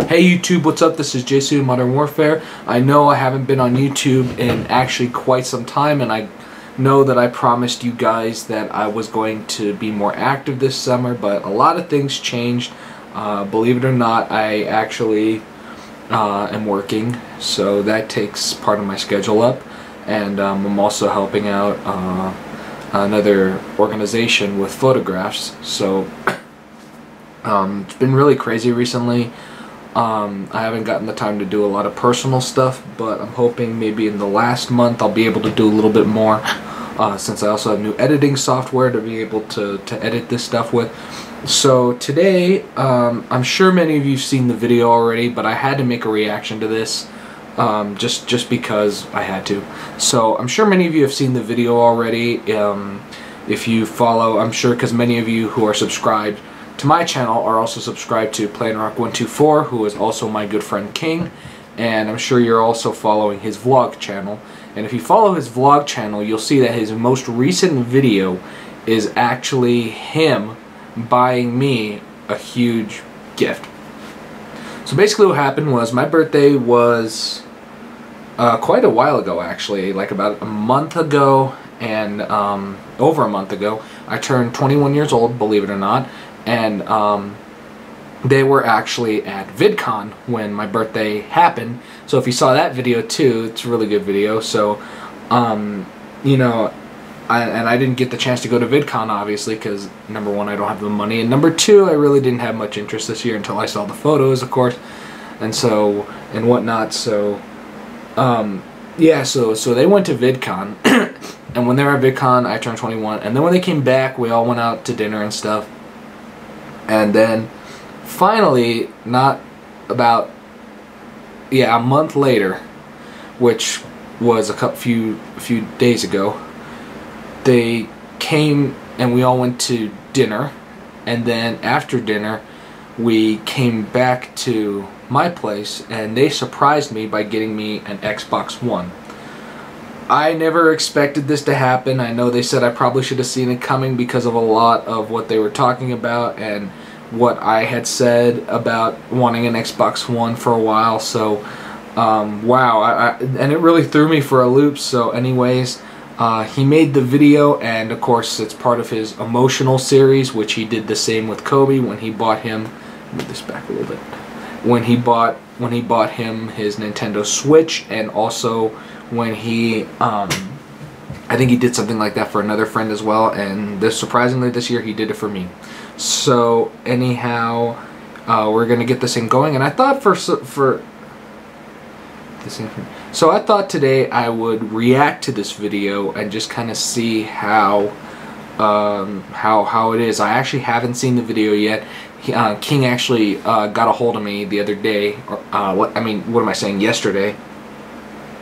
Hey YouTube, what's up? This is JC Modern Warfare. I know I haven't been on YouTube in actually quite some time, and I know that I promised you guys that I was going to be more active this summer, but a lot of things changed. Believe it or not, I actually am working, so that takes part of my schedule up, and I'm also helping out another organization with photographs, so it's been really crazy recently. I haven't gotten the time to do a lot of personal stuff, but I'm hoping maybe in the last month I'll be able to do a little bit more, since I also have new editing software to be able to edit this stuff with. So today, I'm sure many of you have seen the video already, but I had to make a reaction to this, just because I had to. So I'm sure many of you have seen the video already. If you follow, I'm sure, because many of you who are subscribed to my channel are also subscribed to PlayingRock124, who is also my good friend King, and I'm sure you're also following his vlog channel. And if you follow his vlog channel, you'll see that his most recent video is actually him buying me a huge gift. So basically what happened was, my birthday was quite a while ago, actually, like about a month ago, and over a month ago, I turned 21 years old, believe it or not. And they were actually at VidCon when my birthday happened. So if you saw that video too, it's a really good video. So, you know, I didn't get the chance to go to VidCon, obviously, because number one, I don't have the money, and number two, I really didn't have much interest this year until I saw the photos, of course, and so, and whatnot. So, yeah, so they went to VidCon, and when they were at VidCon, I turned 21, and then when they came back, we all went out to dinner and stuff. And then finally, not about, a month later, which was a few days ago, they came and we all went to dinner, and then after dinner we came back to my place and they surprised me by getting me an Xbox One. I never expected this to happen. I know they said I probably should have seen it coming because of a lot of what they were talking about and what I had said about wanting an Xbox One for a while. So, wow, and it really threw me for a loop. So anyways, he made the video, and of course it's part of his emotional series, which he did the same with Koby when he bought him, move this back a little bit, when he bought him his Nintendo Switch, and also when he, I think he did something like that for another friend as well, and surprisingly this year he did it for me. So anyhow, we're gonna get this thing going, and I thought so I thought today I would react to this video and just kind of see how it is. I actually haven't seen the video yet. King actually got a hold of me the other day, or yesterday,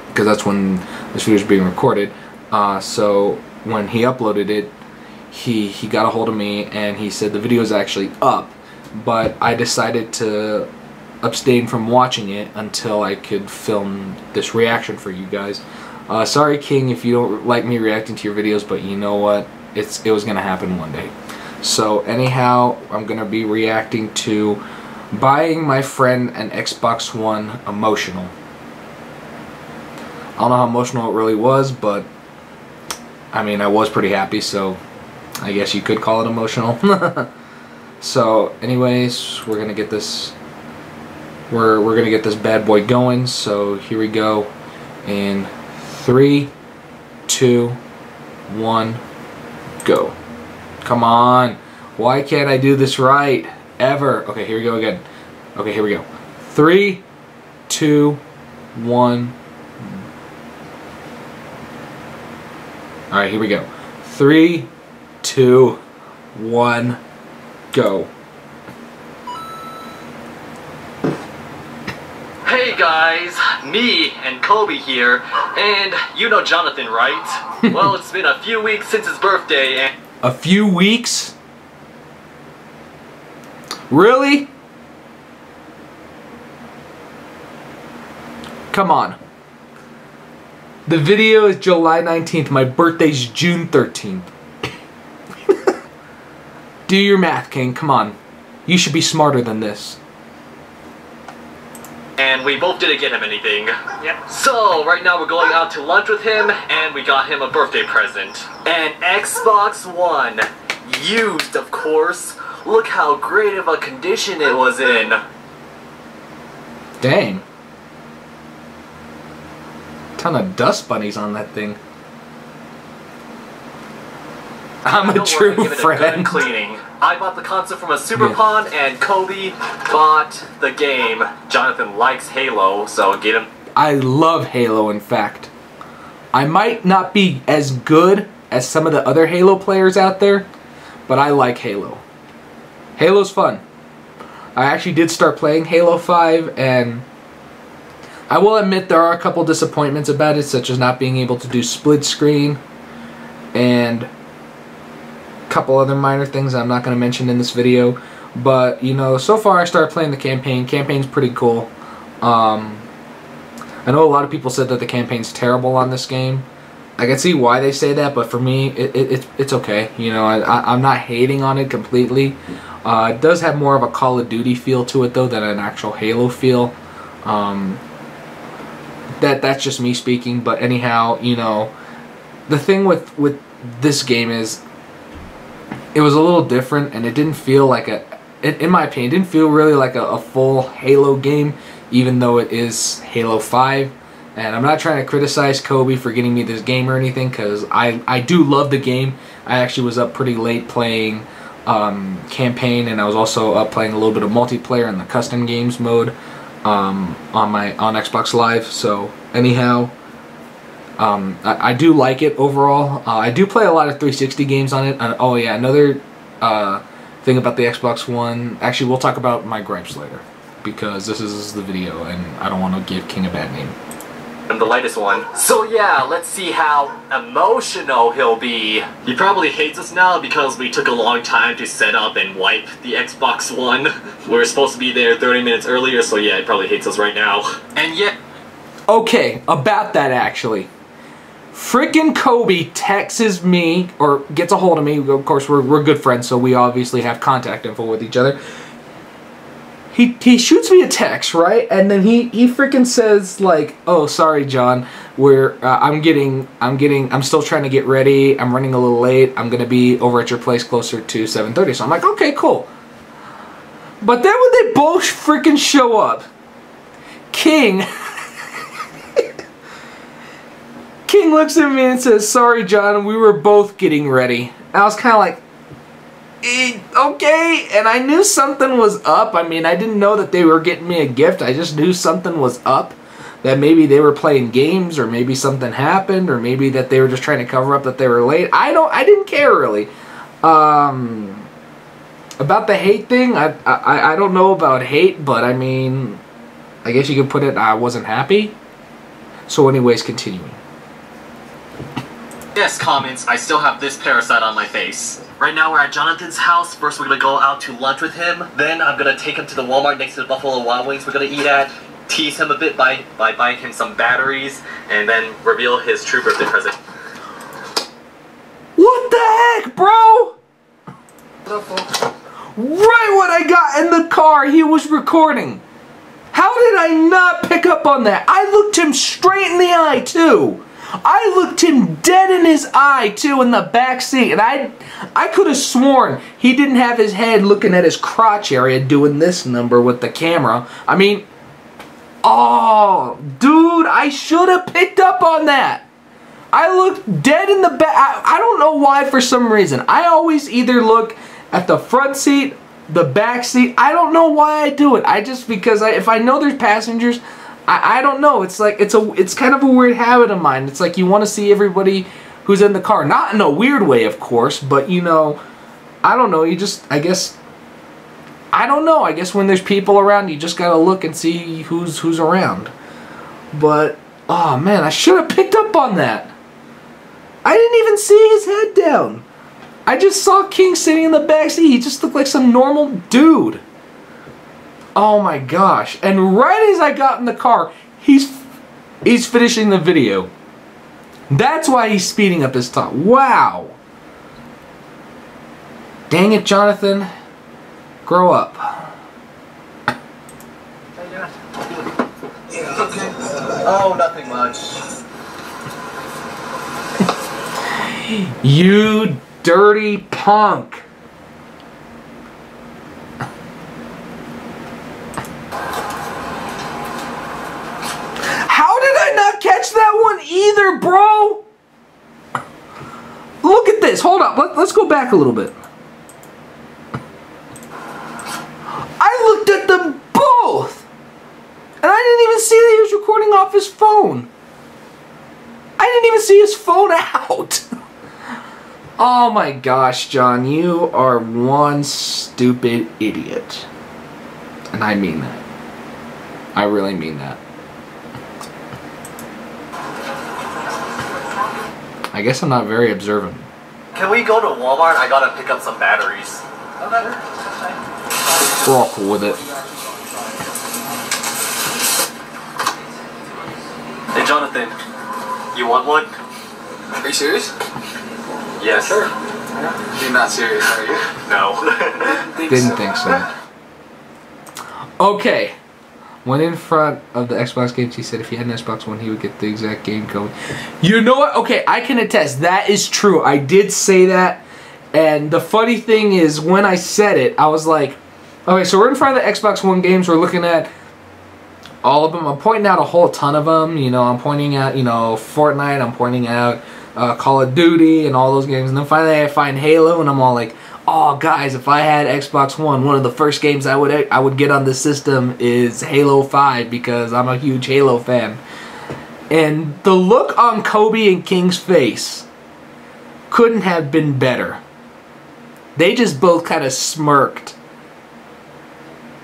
because that's when this video is being recorded. So when he uploaded it, he got a hold of me and he said the video is actually up, but I decided to abstain from watching it until I could film this reaction for you guys. Sorry King if you don't like me reacting to your videos, but you know what, it was gonna happen one day. So anyhow, I'm gonna be reacting to buying my friend an Xbox One emotional. I don't know how emotional it really was, but I mean, I was pretty happy, so I guess you could call it emotional. So anyways, we're gonna get this we're gonna get this bad boy going. So here we go in 3, 2, 1, go. Come on, why can't I do this right ever? Okay, here we go again. Okay, here we go. 3, 2, 1. Alright, here we go. 3, 2, 1, go. Hey guys, me and Koby here, and you know Jonathan, right? Well, it's been a few weeks since his birthday, and... A few weeks? Really? Come on. The video is July 19th. My birthday's June 13th. Do your math, King. Come on. You should be smarter than this. And we both didn't get him anything. Yep. So, right now we're going out to lunch with him, and we got him a birthday present. An Xbox One. Used, of course. Look how great of a condition it was in. Dang. Ton of dust bunnies on that thing. I'm a true friend. A good cleaning. I bought the console from a Super Pawn, and Koby bought the game. Jonathan likes Halo, so get him. I love Halo, in fact. I might not be as good as some of the other Halo players out there, but I like Halo. Halo's fun. I actually did start playing Halo 5, and I will admit there are a couple disappointments about it, such as not being able to do split screen, and couple other minor things I'm not going to mention in this video. But you know, so far I started playing the campaign. Campaign's pretty cool. I know a lot of people said that the campaign's terrible on this game. I can see why they say that, but for me it's okay. You know, I'm not hating on it completely. It does have more of a Call of Duty feel to it though than an actual Halo feel. That's just me speaking, but anyhow, you know, the thing with this game is it was a little different, and it didn't feel like in my opinion, it didn't feel really like a full Halo game, even though it is Halo 5. And I'm not trying to criticize Koby for getting me this game or anything, because I do love the game. I actually was up pretty late playing campaign, and I was also up playing a little bit of multiplayer in the custom games mode on Xbox Live. So anyhow, I do like it overall. I do play a lot of 360 games on it. Oh yeah, another thing about the Xbox One. Actually, we'll talk about my gripes later, because this is the video, and I don't want to give King a bad name. I'm the lightest one. So yeah, let's see how emotional he'll be. He probably hates us now because we took a long time to set up and wipe the Xbox One. We were supposed to be there 30 minutes earlier, so yeah, he probably hates us right now. And yet... Okay, about that actually. Frickin' Koby texts me, or gets a hold of me. Of course, we're good friends, so we obviously have contact info with each other. He shoots me a text, right? And then he frickin' says like, "Oh, sorry, John. I'm still trying to get ready. I'm running a little late. I'm gonna be over at your place closer to 7:30." So I'm like, "Okay, cool." But then when they both frickin' show up, King looks at me and says, "Sorry, John, we were both getting ready." And I was kind of like, okay, and I knew something was up. I mean, I didn't know that they were getting me a gift. I just knew something was up, that maybe they were playing games, or maybe something happened, or maybe that they were just trying to cover up that they were late. I didn't care really. About the hate thing, I don't know about hate, but I mean, I guess you could put it, I wasn't happy. So anyways, continuing. Yes, comments, I still have this parasite on my face. Right now we're at Jonathan's house. First we're gonna go out to lunch with him. Then I'm gonna take him to the Walmart next to the Buffalo Wild Wings we're gonna eat at. Tease him a bit by buying him some batteries. And then reveal his true birthday present. What the heck, bro? Right when I got in the car, he was recording. How did I not pick up on that? I looked him straight in the eye, too. I looked him dead in his eye, too, in the back seat. And I could have sworn he didn't have his head looking at his crotch area doing this number with the camera. I mean, oh, dude, I should have picked up on that. I looked dead in the back. I don't know why, for some reason. I always either look at the front seat, the back seat. I don't know why I do it. Because if I know there's passengers, I don't know. It's like it's kind of a weird habit of mine. It's like you want to see everybody who's in the car, not in a weird way, of course, but you know, I don't know. You just, I guess when there's people around, you just gotta look and see who's around. But oh man, I should have picked up on that. I didn't even see his head down. I just saw King sitting in the back seat. He just looked like some normal dude. Oh my gosh. And right as I got in the car, he's finishing the video. That's why he's speeding up his talk. Wow. Dang it, Jonathan. Grow up. Hey, Okay. Oh, nothing much. You dirty punk. How did I not catch that one either, bro? Look at this. Hold up. Let's go back a little bit. I looked at them both. And I didn't even see that he was recording off his phone. I didn't even see his phone out. Oh my gosh, John. You are one stupid idiot. And I mean that. I really mean that. I guess I'm not very observant. Can we go to Walmart? I gotta pick up some batteries. Okay. We're all cool with it. Hey Jonathan, you want one? Are you serious? Yes. Sure. You're not serious, are you? No. Didn't think so. Okay. When in front of the Xbox games, he said if he had an Xbox One, he would get the exact game code. You know what? Okay, I can attest. That is true. I did say that. And the funny thing is, when I said it, I was like, okay, so we're in front of the Xbox One games. We're looking at all of them. I'm pointing out a whole ton of them. You know, I'm pointing out, you know, Fortnite. I'm pointing out Call of Duty and all those games. And then finally I find Halo, and I'm all like, oh, guys, if I had Xbox One, one of the first games I would get on the system is Halo 5 because I'm a huge Halo fan. And the look on Koby and King's face couldn't have been better. They just both kind of smirked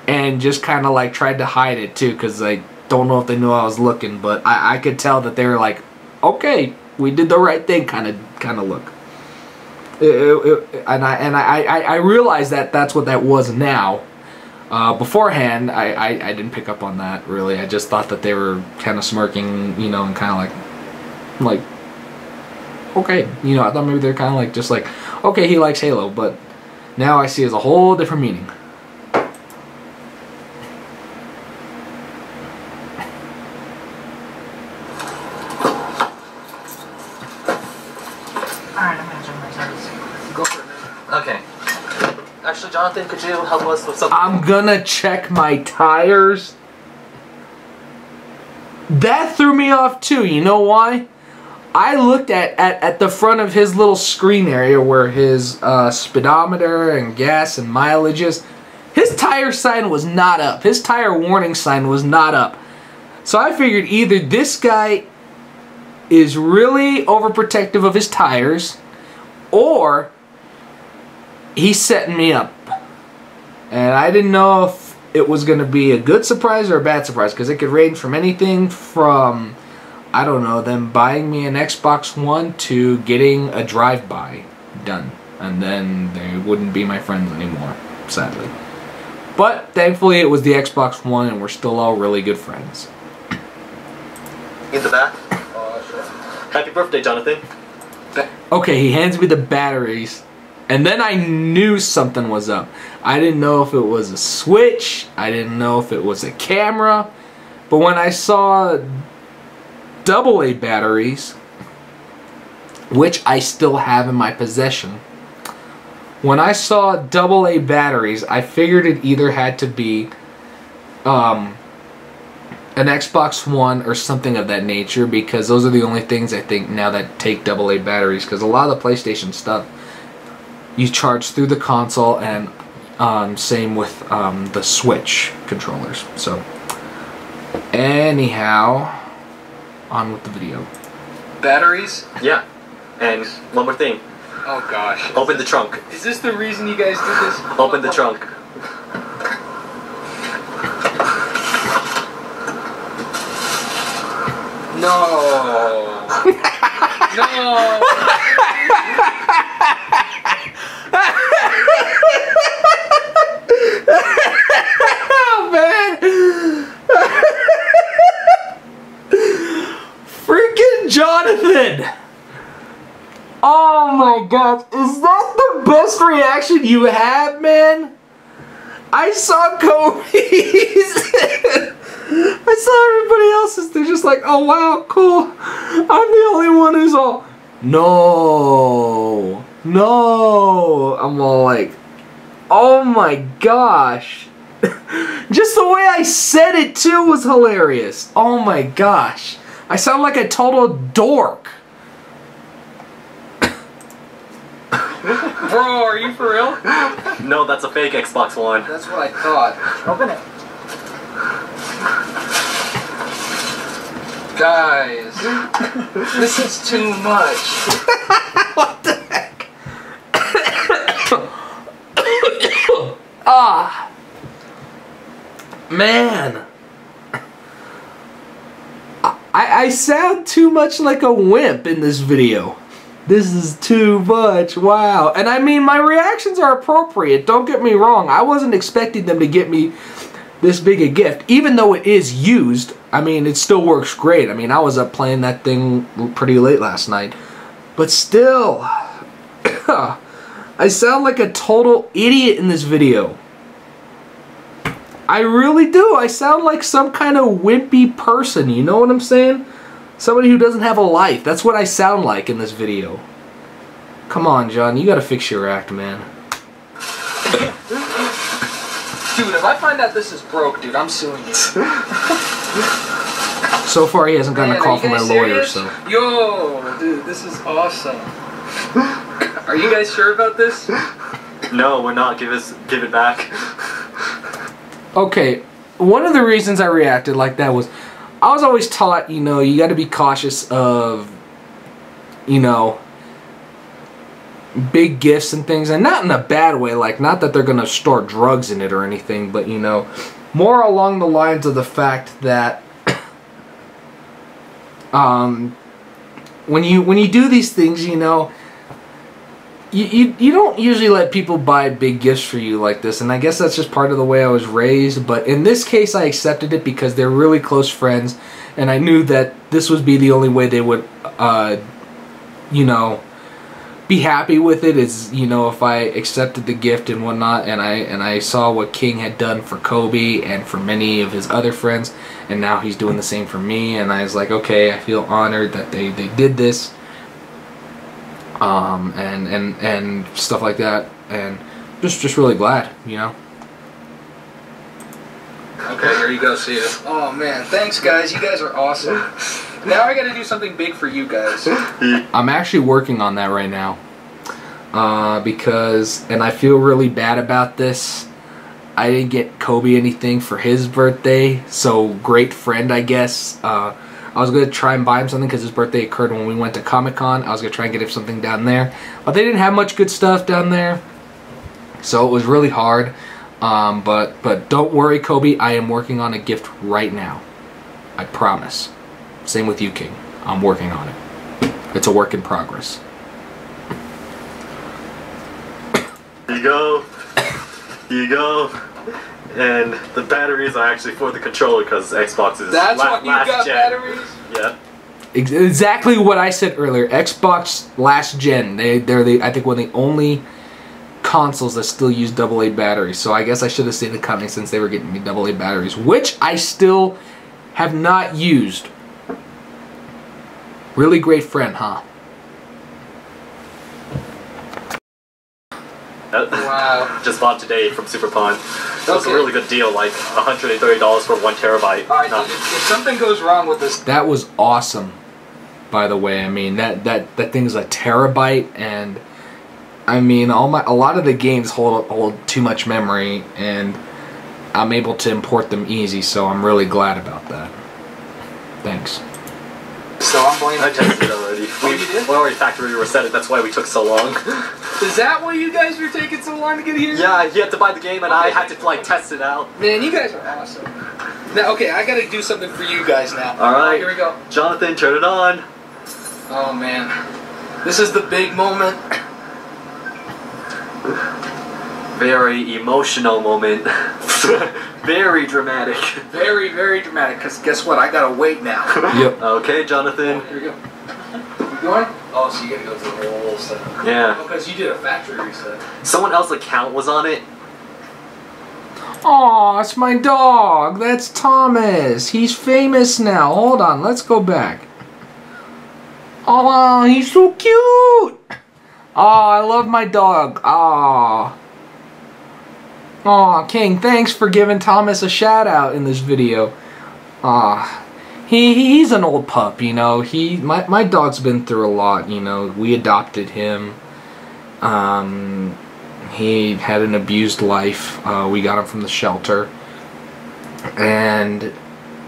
and just kind of like tried to hide it too, because I don't know if they knew I was looking, but I could tell that they were like, okay, we did the right thing kind of look. And I realized that that's what that was now. Beforehand, I didn't pick up on that, really. I just thought that they were kind of smirking, you know, and kind of like, okay. You know, I thought maybe they're kind of like, just like, okay, he likes Halo, but now I see it as a whole different meaning. Okay. Actually, Jonathan, could you help us with something? I'm gonna check my tires. That threw me off too. You know why? I looked at the front of his little screen area where his speedometer and gas and mileage is. His tire sign was not up. His tire warning sign was not up. So I figured either this guy is really overprotective of his tires, or he's setting me up. And I didn't know if it was going to be a good surprise or a bad surprise, because it could range from anything from, I don't know, them buying me an Xbox One to getting a drive-by done. And then they wouldn't be my friends anymore, sadly. But thankfully it was the Xbox One and we're still all really good friends. In the back. Sure. Happy birthday, Jonathan. Okay, he hands me the batteries. And then I knew something was up. I didn't know if it was a switch. I didn't know if it was a camera. But when I saw AA batteries, which I still have in my possession, when I saw AA batteries, I figured it either had to be an Xbox One or something of that nature, because those are the only things I think now that take AA batteries, because a lot of the PlayStation stuff you charge through the console, and same with the Switch controllers. So anyhow, on with the video. Batteries? Yeah. And one more thing. Oh gosh. Open the trunk. Is this the reason you guys did this? Open the trunk. No. No. Oh man. Freaking Jonathan. Oh my god. Is that the best reaction you had, man? I saw Kobe's. I saw everybody like, oh wow, cool. I'm the only one who's all, no, no. I'm all like, oh my gosh. Just the way I said it too was hilarious. Oh my gosh. I sound like a total dork. Bro, are you for real? No, that's a fake Xbox One. That's what I thought. Open it. Guys, this is too much. What the heck? Ah. Man. I sound too much like a wimp in this video. This is too much, wow. And I mean, my reactions are appropriate, don't get me wrong. I wasn't expecting them to get me this big a gift. Even though it is used, I mean, it still works great. I mean, I was up playing that thing pretty late last night. But still, I sound like a total idiot in this video. I really do. I sound like some kind of wimpy person, you know what I'm saying? Somebody who doesn't have a life. That's what I sound like in this video. Come on, John. You gotta fix your act, man. Dude, if I find out this is broke, dude, I'm suing you. So far, he hasn't gotten a call are you from my guys lawyer, serious? so... Yo, dude, this is awesome. Are you guys sure about this? No, we're not. Give it back. Okay, one of the reasons I reacted like that was... I was always taught, you know, you got to be cautious of, you know, big gifts and things, and not in a bad way, like, not that they're going to store drugs in it or anything, but, you know, more along the lines of the fact that when you do these things, you know, you don't usually let people buy big gifts for you like this, and I guess that's just part of the way I was raised, but in this case I accepted it because they're really close friends, and I knew that this would be the only way they would, you know, be happy with it, is, you know, if I accepted the gift and whatnot, and I saw what King had done for Koby and for many of his other friends, and now he's doing the same for me, and I was like, okay, I feel honored that they did this. And stuff like that, and just really glad, you know. Okay, here you go, see ya. Oh man, thanks guys, you guys are awesome. Now I gotta do something big for you guys. I'm actually working on that right now, because, and I feel really bad about this, I didn't get Koby anything for his birthday, so great friend, I guess. I was going to try and buy him something because his birthday occurred when we went to Comic-Con. I was going to try and get him something down there. But they didn't have much good stuff down there. So it was really hard. But don't worry, Koby. I am working on a gift right now. I promise. Same with you, King. I'm working on it. It's a work in progress. Here you go. Here you go. And the batteries are actually for the controller because Xbox is That's what you got, gen. batteries? Yeah. Exactly what I said earlier. Xbox last gen. They're I think one of the only consoles that still use AA batteries. So I guess I should have seen it coming since they were getting me AA batteries, which I still have not used. Really great friend, huh? Wow. Just bought today from Super Pawn. That was a Okay. really good deal, like $130 for 1 terabyte. Alright, No. if something goes wrong with this... That was awesome, by the way. I mean, that thing's a terabyte, and I mean, a lot of the games hold too much memory, and I'm able to import them easy, so I'm really glad about that. Thanks. So I'm blaming... I tested it already. Oh, you did? We already factory reset it, that's why we took so long. Is that why you guys were taking so long to get here? Yeah, you had to buy the game and I had to like test it out. Man, you guys are awesome. Now, okay, I gotta do something for you guys now. Alright. Here we go. Jonathan, turn it on. Oh man. This is the big moment. Very emotional moment. Very dramatic. Very, very dramatic, because guess what? I gotta wait now. Yep. Okay, Jonathan. Here we go. You going? Oh, so you gotta go through the whole setup. Yeah. Because you did a factory reset. Someone else's account was on it. Aw, it's my dog. That's Thomas. He's famous now. Hold on, let's go back. Aw, he's so cute. Aw, I love my dog. Aw. Aw, King, thanks for giving Thomas a shout out in this video. Aw. He's an old pup, you know. My dog's been through a lot, you know. We adopted him. He had an abused life. We got him from the shelter. And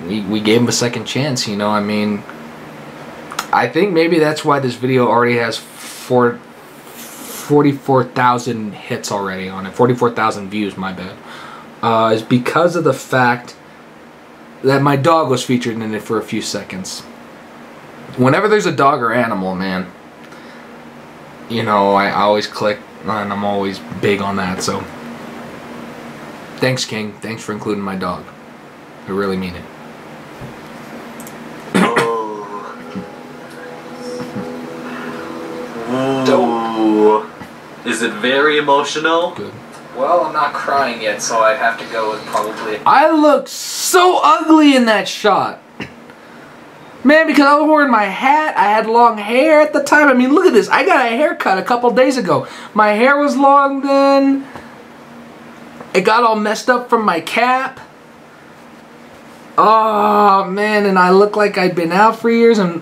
we gave him a second chance, you know. I mean, I think maybe that's why this video already has 44,000 hits already on it. 44,000 views, my bad. Is because of the fact that my dog was featured in it for a few seconds. Whenever there's a dog or animal, man, you know, I always click, and I'm always big on that, so thanks, King. Thanks for including my dog. I really mean it. Ooh. Is it very emotional? Good. Well, I'm not crying yet, so I have to go with probably... I looked so ugly in that shot. Man, because I was wearing my hat, I had long hair at the time. I mean, look at this. I got a haircut a couple days ago. My hair was long then. It got all messed up from my cap. Oh, man, and I look like I'd been out for years. And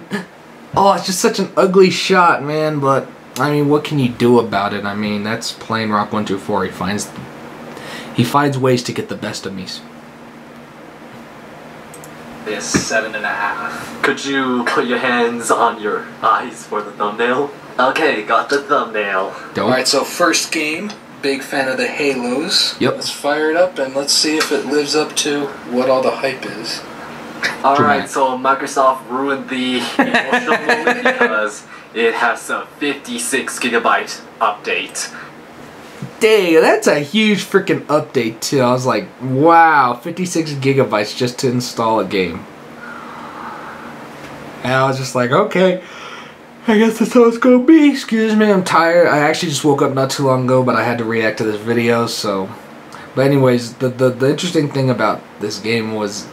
oh, it's just such an ugly shot, man. But, I mean, what can you do about it? I mean, that's Plain Rock 124. He finds ways to get the best of me. This 7.5. Could you put your hands on your eyes for the thumbnail? Okay, got the thumbnail. Alright, so first game. Big fan of the Halos. Yep. Let's fire it up and let's see if it lives up to what all the hype is. Alright, so Microsoft ruined the emotional moment because it has a 56 gigabyte update. Dang, that's a huge freaking update too. I was like, wow, 56 gigabytes just to install a game. And I was just like, okay, I guess that's how it's gonna be. Excuse me, I'm tired. I actually just woke up not too long ago, but I had to react to this video, so. But anyways, the interesting thing about this game was,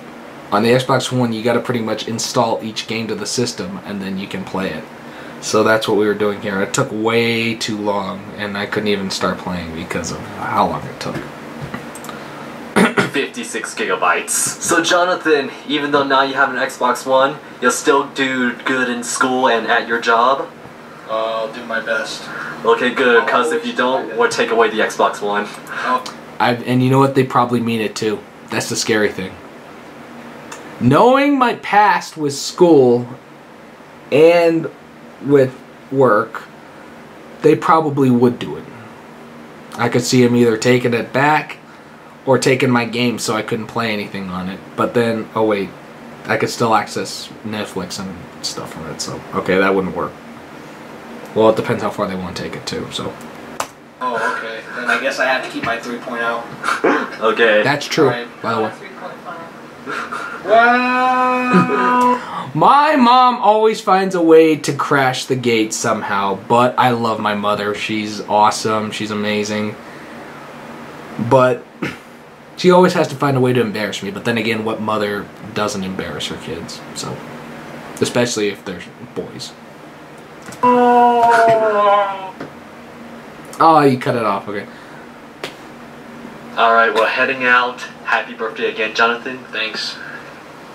on the Xbox One, you gotta pretty much install each game to the system, and then you can play it. So that's what we were doing here. It took way too long, and I couldn't even start playing because of how long it took. 56 gigabytes. So Jonathan, even though now you have an Xbox One, you'll still do good in school and at your job? I'll do my best. Okay, good, because if you don't, we'll take away the Xbox One. And you know what? They probably mean it too. That's the scary thing. Knowing my past with school and with work, they probably would do it. I could see them either taking it back or taking my game so I couldn't play anything on it. But then, oh wait, I could still access Netflix and stuff from it, so okay, that wouldn't work. Well, it depends how far they want to take it too, so. Oh, okay. Then I guess I have to keep my 3.0. Okay. That's true, Right. by the way. 3.5. Wow! My mom always finds a way to crash the gate somehow, but I love my mother. She's awesome. She's amazing. But she always has to find a way to embarrass me. But then again, what mother doesn't embarrass her kids? So, especially if they're boys. Oh, you cut it off. Okay. Alright, we're heading out. Happy birthday again, Jonathan. Thanks.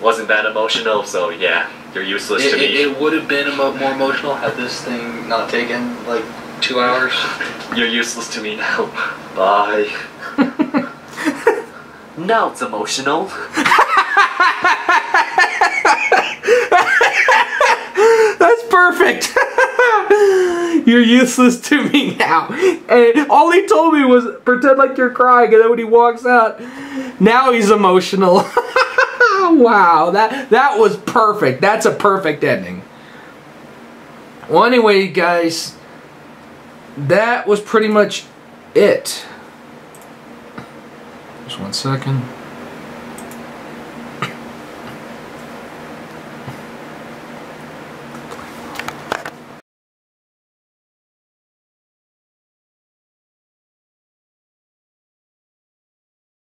Wasn't that emotional, so yeah, you're useless to me. It would have been more emotional had this thing not taken like 2 hours. You're useless to me now. Bye. Now it's emotional. That's perfect. You're useless to me now. And all he told me was pretend like you're crying, and then when he walks out, now he's emotional. Wow, that was perfect. That's a perfect ending. Well, anyway, guys, that was pretty much it. Just 1 second.